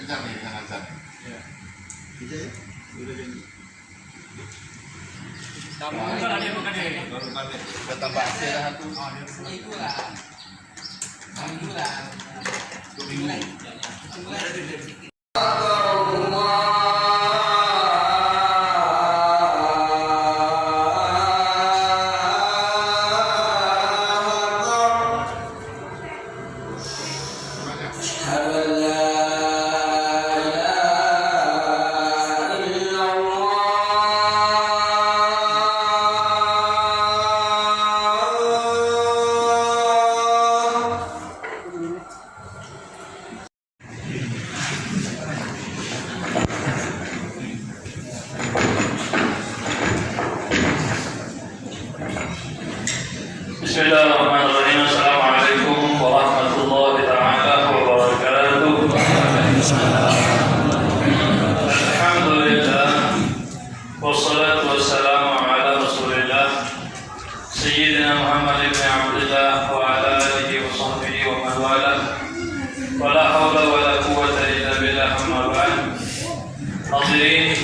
lancar nih dengan azan. Ya. Bisa ya? Udah jadi. Kamu kan ada bukan deh. Kita tambah istirahat tuh. Itu lah. Itu lah. Mulai. Bismillahirrahmanirrahim. Assalamualaikum warahmatullahi taala wabarakatuh. Alhamdulillah wassalatu wassalamu ala Rasulillah Sayyidina Muhammad ibn Abdullah wa ala alihi wa sahbihi wa man wala. Wa la hawla wa la quwwata illa billah, amma ba'd. Hadirin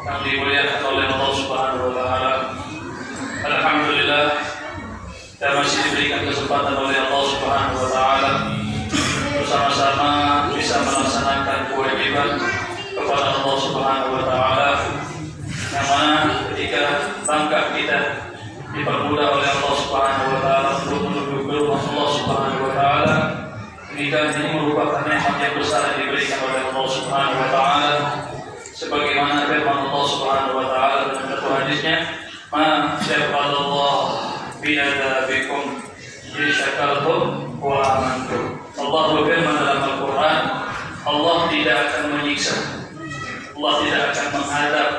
yang dimuliakan oleh Allah Subhanahu wa taala. Alhamdulillah, kita masih diberikan kesempatan oleh Allah Subhanahu wa taala bersama-sama bisa melaksanakan kewajiban kepada Allah Subhanahu wa taala, yang mana ketika langkah kita dipermudah oleh Allah Subhanahu wa taala untuk menuju ke rumah Allah Subhanahu wa taala, ini merupakan nikmat yang besar yang diberikan oleh Allah Subhanahu wa taala, sebagaimana firman Allah Subhanahu wa taala dalam satu hadisnya, "Ma syafa'allah bi'adabikum in syakartum wa amantum." Allah berfirman dalam Al-Quran, Allah tidak akan menyiksa, Allah tidak akan menghadap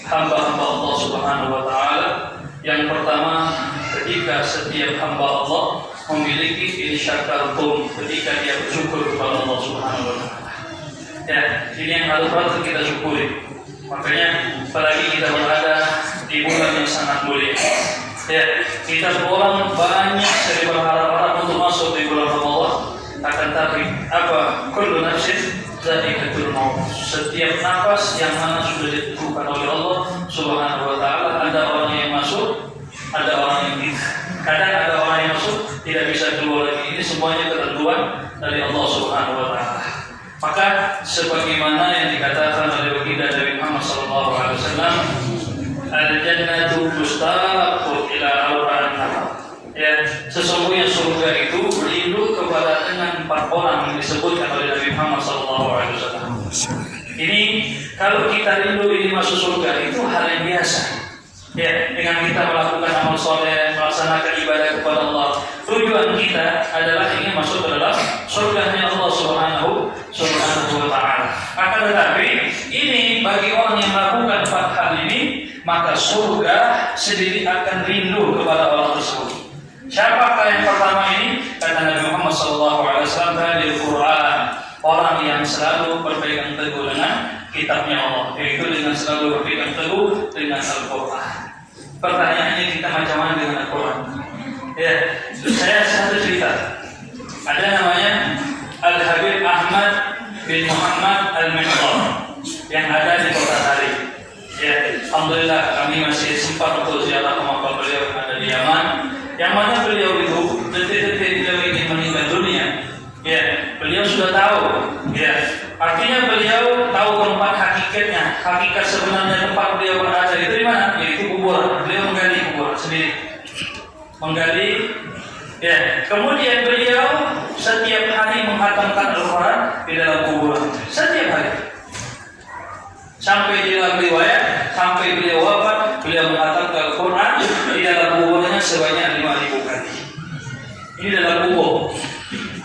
hamba-hamba Allah Subhanahu wa taala. Yang pertama, ketika setiap hamba Allah memiliki in syakartum, ketika dia bersyukur kepada Allah Subhanahu wa taala. Ya, ini yang harus kita syukuri. Makanya apalagi kita berada di bulan yang sangat mulia. Ya, kita orang banyak sekali berharap untuk masuk di bulan Ramadan, akan tapi apa? Kullu nafsin dha'iqatul maut. Setiap nafas yang mana sudah ditentukan oleh Allah Subhanahu wa taala, ada orang yang masuk, ada orang yang tidak. Kadang ada orang yang masuk tidak bisa keluar lagi. Ini semuanya ketentuan dari Allah Subhanahu wa taala. Maka sebagaimana yang dikatakan oleh baginda Nabi Muhammad sallallahu alaihi wasallam, al-jannatu mustaqu ila arba'in nafar. Ya, sesungguhnya surga itu berlindung kepada dengan 4 orang yang disebutkan oleh Nabi Muhammad sallallahu alaihi wasallam. Ini kalau kita rindu ini masuk surga itu hal yang biasa. Ya, dengan kita melakukan amal soleh, melaksanakan ibadah kepada Allah, tujuan kita adalah ingin masuk ke dalam surganya Allah Subhanahu wa taala. Akan tetapi ini bagi orang yang melakukan 4 hal ini, maka surga sendiri akan rindu kepada orang tersebut. Siapakah yang pertama ini? Kata Nabi Muhammad SAW, hadil Quran, orang yang selalu berpegang teguh dengan kitabnya Allah, yaitu dengan selalu berpegang teguh dengan Al-Quran. Pertanyaannya, kita macam mana dengan Al-Quran? Ya, saya satu cerita. Ada namanya Al-Habib Ahmad bin Muhammad Al-Mihdar yang ada di Kota Sari. Ya, alhamdulillah kami masih sempat untuk ziarah ke makam beliau yang ada di Yaman. Yang mana beliau itu detik-detik beliau ingin meninggal dunia, ya, beliau sudah tahu, ya, artinya beliau tahu tempat hakikatnya, hakikat sebenarnya tempat beliau berada itu di mana? Yaitu kuburan. Beliau menggali kuburan sendiri, menggali, ya. Kemudian beliau setiap hari menghatamkan Al-Quran di dalam kuburan, setiap hari. Sampai di dalam riwayat, sampai beliau wafat, beliau menghatamkan Al-Quran di dalam kuburannya sebanyak 5.000 kali. Ini dalam kubur,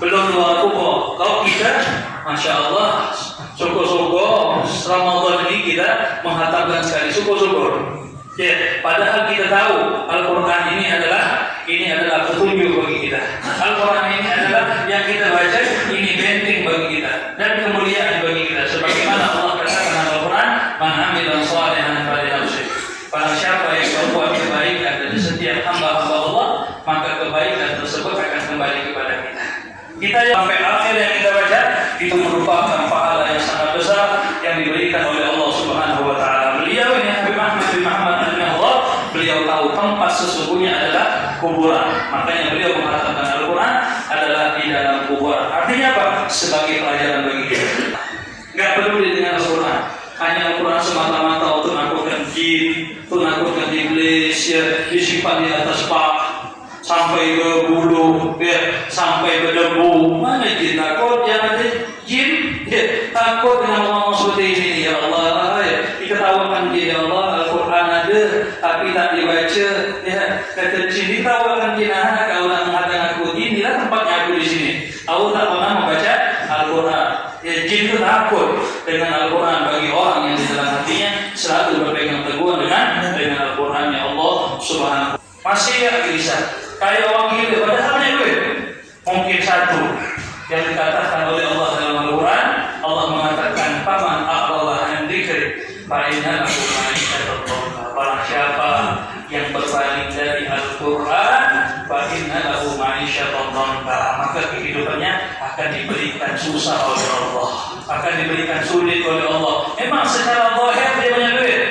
belum luar kubur. Kalau kita, masya Allah, syukur-syukur Ramadan ini kita menghatamkan sekali, syukur-syukur. Ya, padahal kita tahu Al-Quran ini adalah petunjuk bagi kita. Al-Quran ini adalah yang kita baca, ini benteng bagi kita dan kemuliaan bagi kita. Sebagaimana Allah katakan dalam Al-Quran, "Man 'amila shalihan falinafsih." Barang siapa yang berbuat kebaikan dari setiap hamba-hamba Allah, maka kebaikan tersebut akan kembali kepada kita. Kita yang sampai akhir yang kita baca itu merupakan pahala yang sesungguhnya adalah kuburan. Makanya beliau mengatakan Al-Quran adalah di dalam kuburan. Artinya apa? Sebagai pelajaran bagi kita. Gak peduli dengan Al-Quran, hanya Al-Quran semata-mata untuk nakutkan jin, untuk nakutkan iblis, ya, disimpan di atas pak sampai ke bulu, ya, sampai ke debu. Mana jin takut? Jangan ada jin, ya, takut dengan ngomong seperti ini. Ya Allah, ya, diketawakan jin. Ya Allah, Al-Quran ada tapi tak dibaca. Ya, kata jin diketawakan jin. Kau nak menghadang aku jin, inilah tempatnya aku di sini. Aku tak pernah membaca Al-Quran. Ya, jin itu takut dengan Al-Quran. Bagi orang yang di dalam hatinya selalu berpegang teguh dengan Al-Quran ya Allah Subhanahu. Masih ya gelisah kayak orang gila, padahalnya duit. Mungkin satu yang dikatakan oleh Allah dalam Al-Quran. Allah mengatakan faman a'rada an dzikri fa inna lahu ma'isatan dhanka. Barang siapa yang berpaling dari Al-Quran, fa inna lahu ma'isatan dhanka, maka kehidupannya akan diberikan susah oleh Allah, akan diberikan sulit oleh Allah. Memang secara zahir dia banyak duit,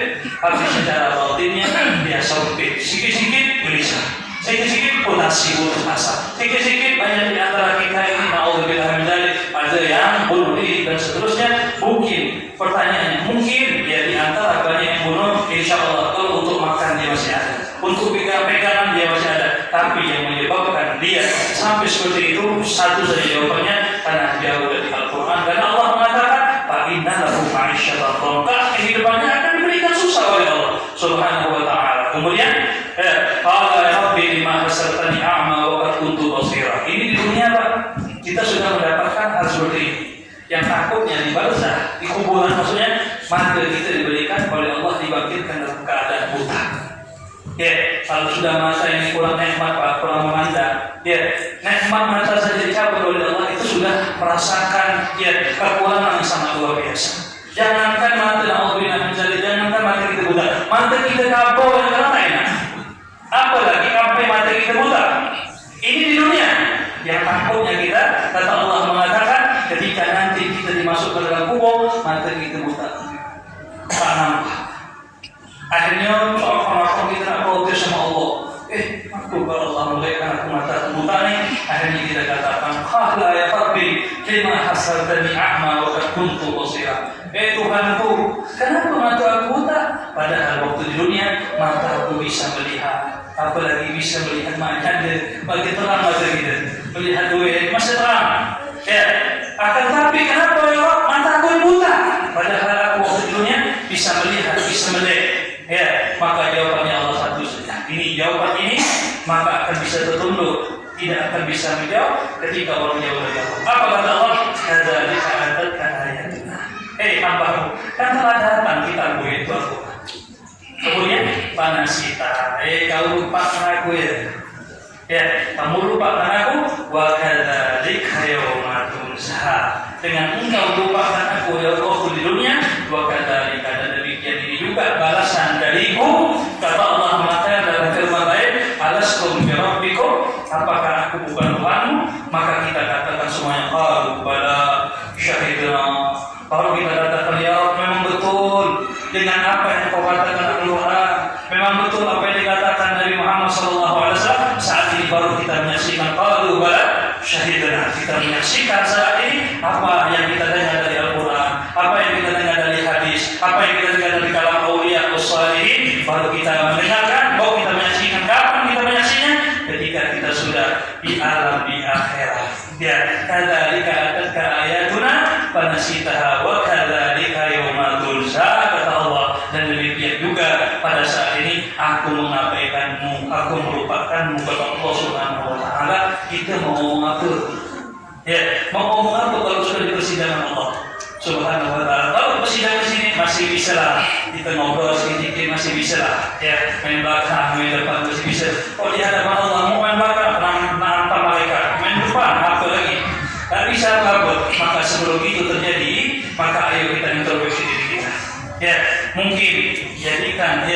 tapi secara batinnya dia sempit. Sikit-sikit gelisah, sikit-sikit ponasi putus asa, sikit-sikit banyak di antara kita ini naudzubillah min dzalik ada yang bunuh diri dan seterusnya. Mungkin pertanyaannya, mungkin ya di antara banyak yang bunuh, insyaallah kalau untuk makan dia masih ada, untuk pegang-pegangan dia masih ada, tapi yang menyebabkan dia sampai seperti itu satu saja jawabannya, karena jauh dari Al-Quran. Dan Allah mengatakan fa inna lahu ma'isyatan dhanka, kehidupannya akan diberikan susah oleh Allah Subhanahu wa taala. Kemudian qala ya rabbi lima hasartani a'ma wa qad kuntu basira. Ini di dunia Pak, kita sudah mendapatkan hal seperti ini. Yang takutnya di barzah, di kuburan maksudnya, mata kita diberikan oleh Allah dibangkitkan dalam keadaan buta. Ya, kalau sudah masa ini kurang nikmat Pak, kurang memandang, ya, nikmat mata saja dicabut oleh Allah, itu sudah merasakan ya kekurangan yang sangat luar biasa. Jangankan mata naudzubillah min dzalik, jangankan mata kita buta, mata kita kabur yang karena enak. Apalagi sampai mata kita buta. Ini di dunia. Yang takutnya kita, kata Allah mengatakan, ketika nanti kita dimasukkan dalam kubur, mata kita buta, tak nampak. Akhirnya seorang kita nak protes sama Allah. Aku kalau Allah memberikan aku mata buta ni, akhirnya kita katakan, qala ya rabbi lima hasartani a'ma wa qad kuntu basira. Tuhanku, kenapa mata aku buta? Padahal waktu di dunia mata aku bisa melihat, apalagi bisa melihat ada bagi terang mata kita, melihat duit masih terang. Ya, akan tapi kenapa ya Allah mata aku buta? Padahal aku waktu di dunia bisa melihat, bisa melihat. Ya, maka jawabannya Allah satu saja. Ini jawaban ini maka akan bisa tertunduk, tidak akan bisa menjawab ketika orang menjawab dari Allah. Apa kata Allah? Kadzalika atatka ayatuna. Hambaku, kan telah datang kitabmu itu Al-Quran. Kemudian panasita, kau lupakan aku ya. Ya, kamu lupakan aku. Wa kadzalika yauma tunsa. Dengan engkau lupakan aku ya Allah di dunia, wa kadzalika, dan demikian ini juga balasan dariku. Kata Allah mengatakan dalam firman lain, alastu bi rabbikum, apakah aku bukan Tuhanmu? Maka kita katakan semuanya qalu bala syahidna. Kalau kita katakan ya Allah, memang betul dengan apa yang kau katakan Al-Quran, memang betul apa yang dikatakan Nabi Muhammad SAW. Saat ini baru kita menyaksikan qalu bala syahidna, kita menyaksikan saat ini apa yang kita dengar dari Al-Quran, apa yang kita dengar dari hadis, apa yang kita dengar dari kalam auliya wassalihin, baru kita mendengarkan, baru kita menyaksikan. Kapan kita menyaksikannya? Ketika kita sudah di alam di akhirat. Ya, kadzalika atatka ayatuna fanasitaha wa kadzalika yauma tunsa, kata Allah. Dan demikian juga pada saat ini aku mengabaikanmu, aku melupakanmu, kata Allah Subhanahu wa taala. Kita mau ngomong apa? Ya, mau ngomong apa kalau sudah di persidangan Allah Subhanahu wa taala? Kalau persidangan sini masih bisa lah, kita ngobrol sedikit masih bisa lah. Ya, main belakang, main depan masih bisa. Oh, di hadapan Allah mau main belakang, nampak malaikat, main depan apa lagi? Tak bisa kabur. Maka sebelum itu terjadi, maka ayo kita introspeksi diri kita. Ya, mungkin jadikan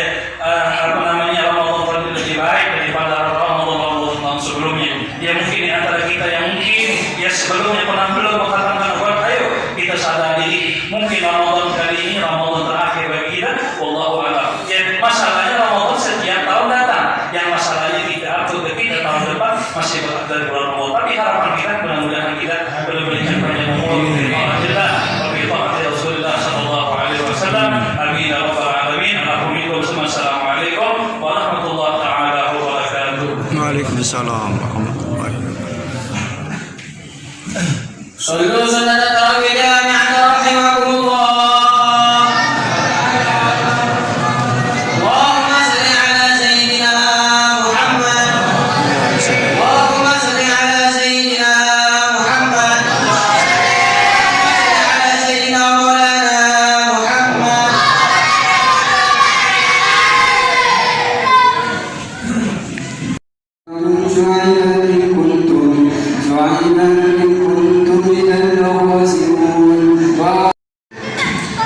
Ramadan lebih baik daripada Ramadan tahun sebelumnya. Ya, mungkin di antara kita yang mungkin ya sebelumnya pernah belum mengatakan Al-Quran, ayo kita sadari mungkin Ramadan kali ini Ramadan terakhir bagi kita. Wallahu a'lam. Ya, masalahnya Ramadan setiap tahun datang. Yang masalah masih berada di bulan Ramadan. Tapi harapan kita mudah-mudahan kita diberikan banyak umur Alhamdulillah wa bi taati Rasulullah sallallahu alaihi wasallam. Amin ya rabbal alamin. Assalamualaikum warahmatullahi taala wabarakatuh. Waalaikumsalam warahmatullahi wabarakatuh. صلوا سنة التراويح جامعة رحمكم الله. اللهم صل على سيدنا محمد. اللهم صل على سيدنا محمد. على سيدنا مولانا محمد.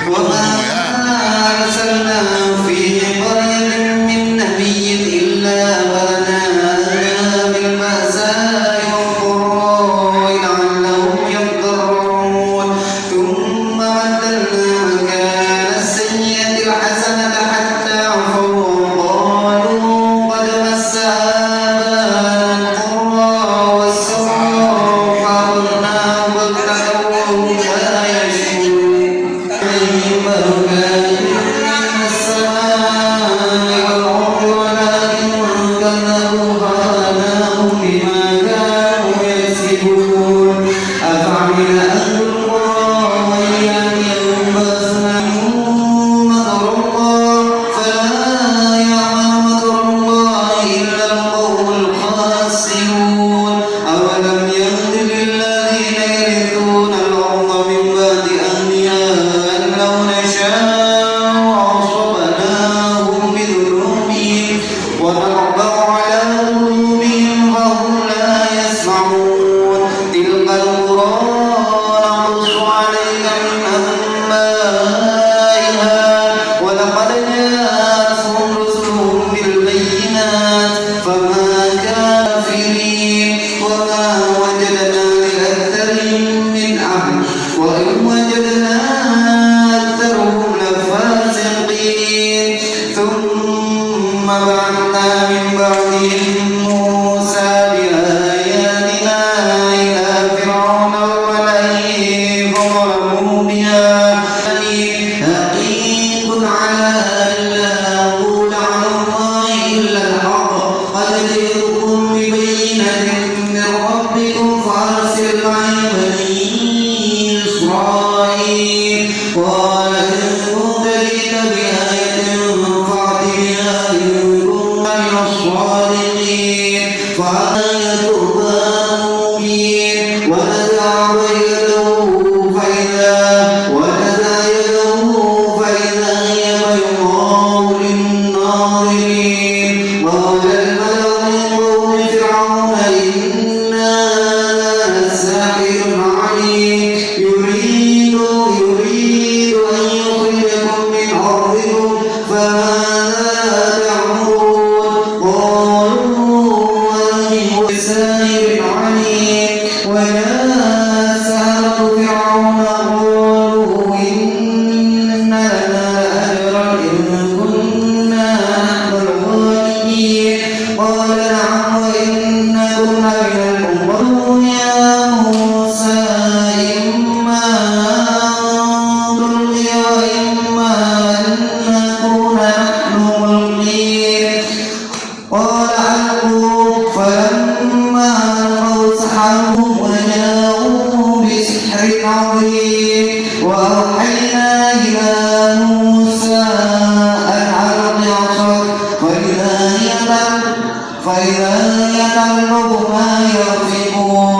وما أرسلنا في قرية من نبي إلا بلغنا بالبأساء والضراء لعلهم يضرعون ثم بدلنا مكان السيئة الحسنة حتى عفوا وقالوا قد مس آباءنا الضراء والسراء فأخذناهم بغتة وهم لا يشعرون أولم يهد للذين يرثون الأرض من بعد أهلها أن لو نشاء أصبناهم بذنوبهم ونطبع على قلوبهم فهم لا يسمعون تلك القرى نقص عليك من أنبائها ولقد جاءتهم رسلهم بالبينات فما كافرين وما وجدنا لأكثرهم من عهد وإن وجدنا أكثرهم لفاسقين ثم بعثنا من بعدهم موسى بآياتنا إلى فرعون وملئه فظلموا بها حقيق على ألا أقول على الله إلا الحق قد جئتكم ببينة من ربكم فأرسل معي بني إسرائيل قال إن كنت جئت بآية فأت بها إن كنت من الصادقين فآية قرآن مبين ونزع يده فإذا هي بيضاء للناظرين قال الملأ من قوم فرعون إن هذا لساحر عليم يريد أن يخرجكم من أرضكم فماذا تعمرون قالوا أنه لساحر عليم وجاء سحرة فرعون قالوا إن لنا لأجرا إن كنا نحن الغالبين قال نعم وإنكم لمن المقربين يا موسى إما أن تلقي وإما أن نكون نحن ملقين قال ألقوا فلما ألقوا سحروا وجاءوا بسحر عظيم وأوحينا إلى موسى أن ألق عصاك فإذا هي تلقف ما يأفكون